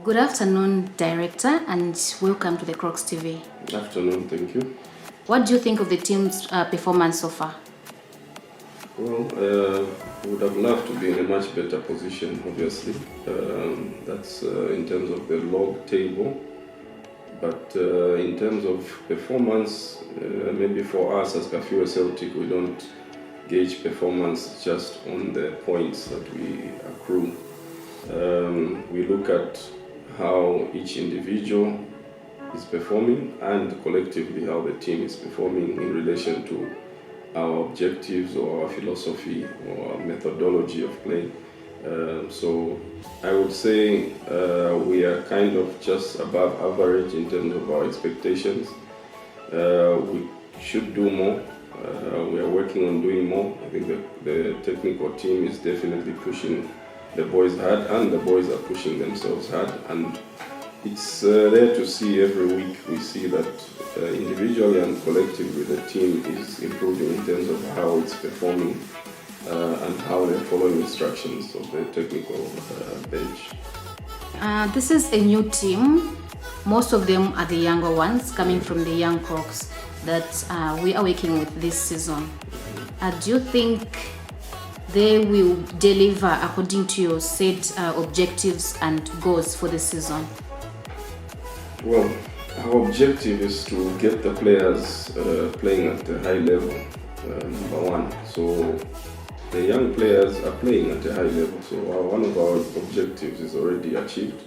Good afternoon, Director, and welcome to the Crocs TV. Good afternoon, thank you. What do you think of the team's performance so far? Well, we would have loved to be in a much better position, obviously. That's in terms of the log table. But in terms of performance, maybe for us as Kafue Celtic, we don't gauge performance just on the points that we accrue. We look at how each individual is performing and collectively how the team is performing in relation to our objectives or our philosophy or our methodology of play. So I would say we are kind of just above average in terms of our expectations. We should do more. We are working on doing more. I think the technical team is definitely pushing the boys hard, and the boys are pushing themselves hard, and it's there to see every week. We see that individually and collectively the team is improving in terms of how it's performing and how they're following instructions of the technical bench. This is a new team. Most of them are the younger ones coming from the young Crocs that we are working with this season. Do you think they will deliver according to your set objectives and goals for the season? Well, our objective is to get the players playing at a high level, number one. So the young players are playing at a high level. So one of our objectives is already achieved.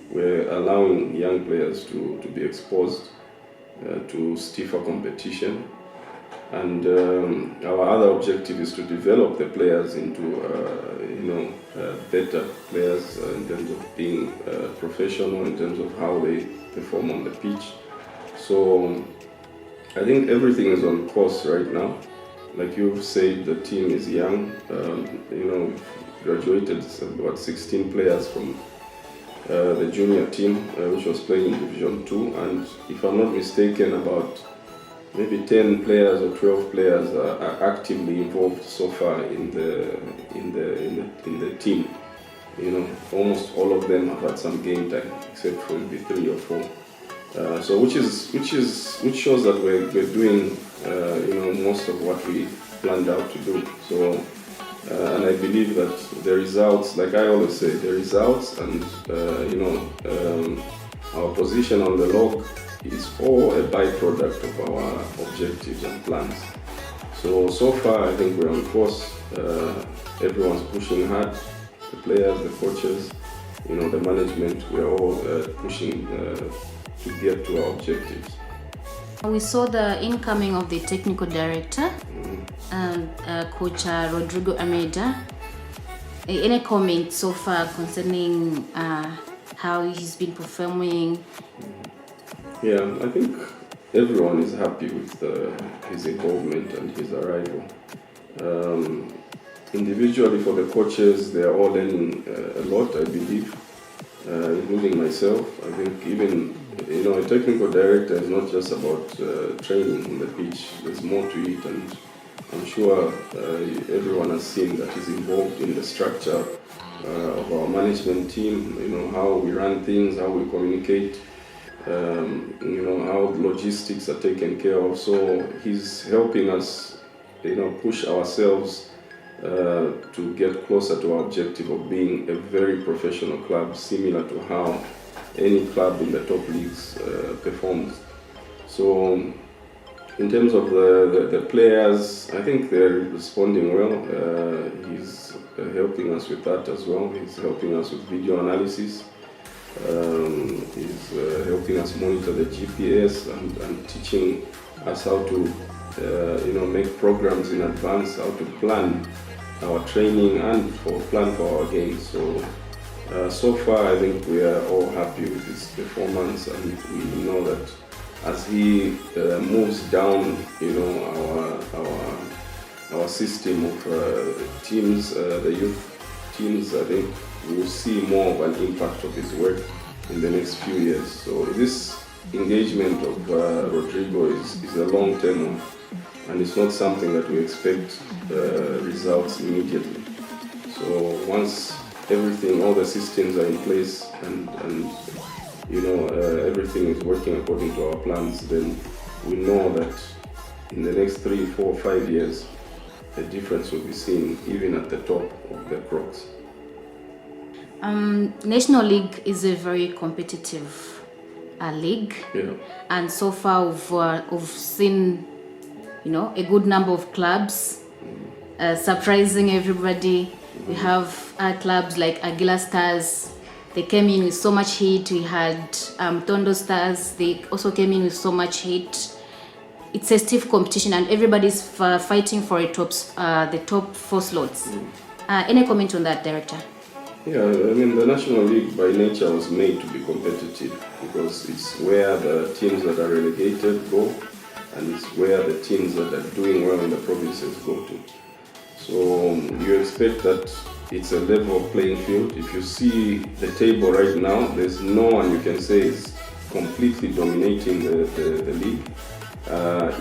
We're allowing young players to be exposed to stiffer competition. And our other objective is to develop the players into, better players in terms of being professional, in terms of how they perform on the pitch. So I think everything is on course right now. Like you've said, the team is young. We've graduated about 16 players from the junior team, which was playing in Division 2, and if I'm not mistaken, about maybe 10 players or 12 players are actively involved so far in the team. Almost all of them have had some game time, except for maybe 3 or 4. So which shows that we're doing most of what we planned out to do. So and I believe that the results, like I always say, the results and our position on the log is all a byproduct of our objectives and plans. So far I think we're on course. Everyone's pushing hard. The players, the coaches, the management, we're all pushing to get to our objectives. We saw the incoming of the technical director, Coach Rodrigo Almeida. Any comment so far concerning how he's been performing? Yeah, I think everyone is happy with his involvement and his arrival. Individually for the coaches, they are all learning a lot, I believe, including myself. I think even, a technical director is not just about training on the pitch. There's more to it, and I'm sure everyone has seen that he's involved in the structure of our management team, how we run things, how we communicate, how logistics are taken care of. So he's helping us, push ourselves to get closer to our objective of being a very professional club, similar to how any club in the top leagues performs. So in terms of the players, I think they're responding well. He's helping us with that as well. He's helping us with video analysis. He's helping us monitor the GPS and teaching us how to make programs in advance, how to plan our training and plan for our games. So far I think we are all happy with his performance, and we know that as he moves down, our system of teams, the youth teams, I think we will see more of an impact of his work in the next few years. So this engagement of Rodrigo is a long-term one, and it's not something that we expect results immediately. So once everything, all the systems are in place, and everything is working according to our plans, then we know that in the next 3, 4, 5 years, the difference will be seen even at the top of the Crocs. National League is a very competitive league, and so far we've seen, a good number of clubs surprising everybody. We have clubs like Aguila Stars. They came in with so much heat. We had Tondo Stars. They also came in with so much heat. It's a stiff competition, and everybody's fighting for the top 4 slots. Any comment on that, Director? Yeah, I mean, the National League by nature was made to be competitive because it's where the teams that are relegated go, and it's where the teams that are doing well in the provinces go to. So you expect that it's a level playing field. If you see the table right now, there's no one you can say is completely dominating the league.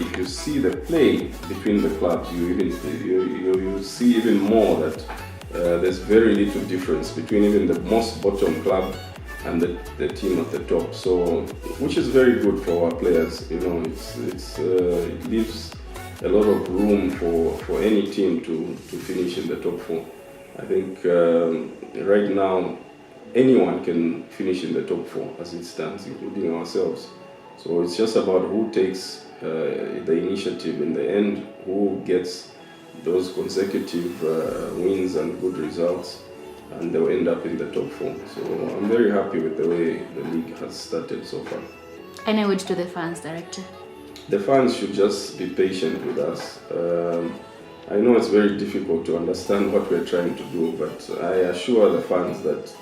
If you see the play between the clubs, you see even more that there's very little difference between even the most bottom club and the team at the top. So, which is very good for our players. It leaves a lot of room for any team to finish in the top 4. I think right now anyone can finish in the top 4 as it stands, including ourselves. So it's just about who takes the initiative in the end, who gets those consecutive wins and good results, and they'll end up in the top 4. So I'm very happy with the way the league has started so far. Any words to the fans, Director? The fans should just be patient with us. I know it's very difficult to understand what we're trying to do, but I assure the fans that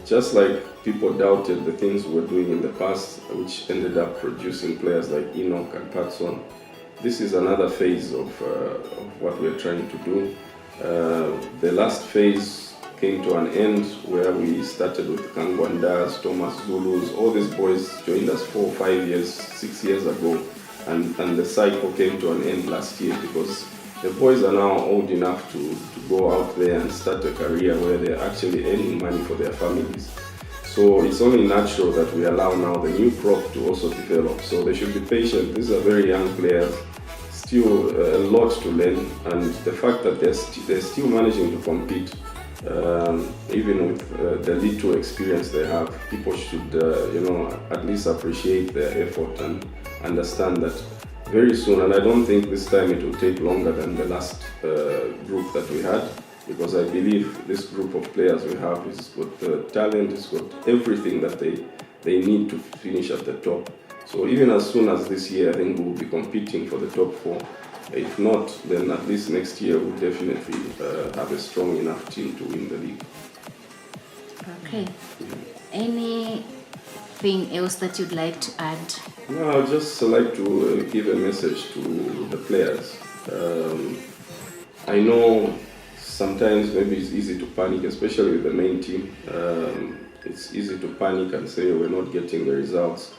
just like people doubted the things we were doing in the past, which ended up producing players like Enoch and Patson, this is another phase of what we're trying to do. The last phase came to an end where we started with Kangwandas, Thomas Zulus. All these boys joined us 4, 5 years, 6 years ago, and the cycle came to an end last year because the boys are now old enough to go out there and start a career where they're actually earning money for their families. So it's only natural that we allow now the new crop to also develop. So they should be patient. These are very young players, still a lot to learn, and the fact that they're still managing to compete, even with the little experience they have, people should at least appreciate their effort and understand that very soon, and I don't think this time it will take longer than the last group that we had, because I believe this group of players we have has got the talent, it's got everything that they need to finish at the top. So even as soon as this year, I think we'll be competing for the top 4. If not, then at least next year we'll definitely have a strong enough team to win the league. Okay. Anything else that you'd like to add? No, I'd just like to give a message to the players. I know sometimes maybe it's easy to panic, especially with the main team. It's easy to panic and say we're not getting the results.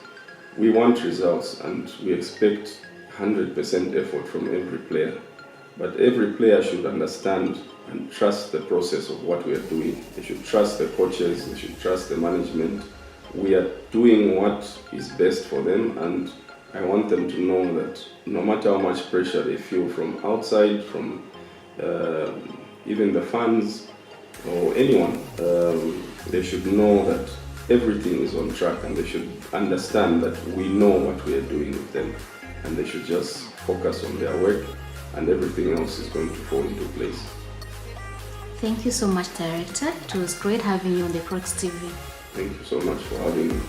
We want results and we expect 100% effort from every player. But every player should understand and trust the process of what we are doing. They should trust the coaches, they should trust the management. We are doing what is best for them, and I want them to know that no matter how much pressure they feel from outside, from even the fans or anyone, they should know that everything is on track, and they should understand that we know what we are doing with them, and they should just focus on their work, and everything else is going to fall into place. Thank you so much, Director. It was great having you on the Crocs TV. Thank you so much for having me.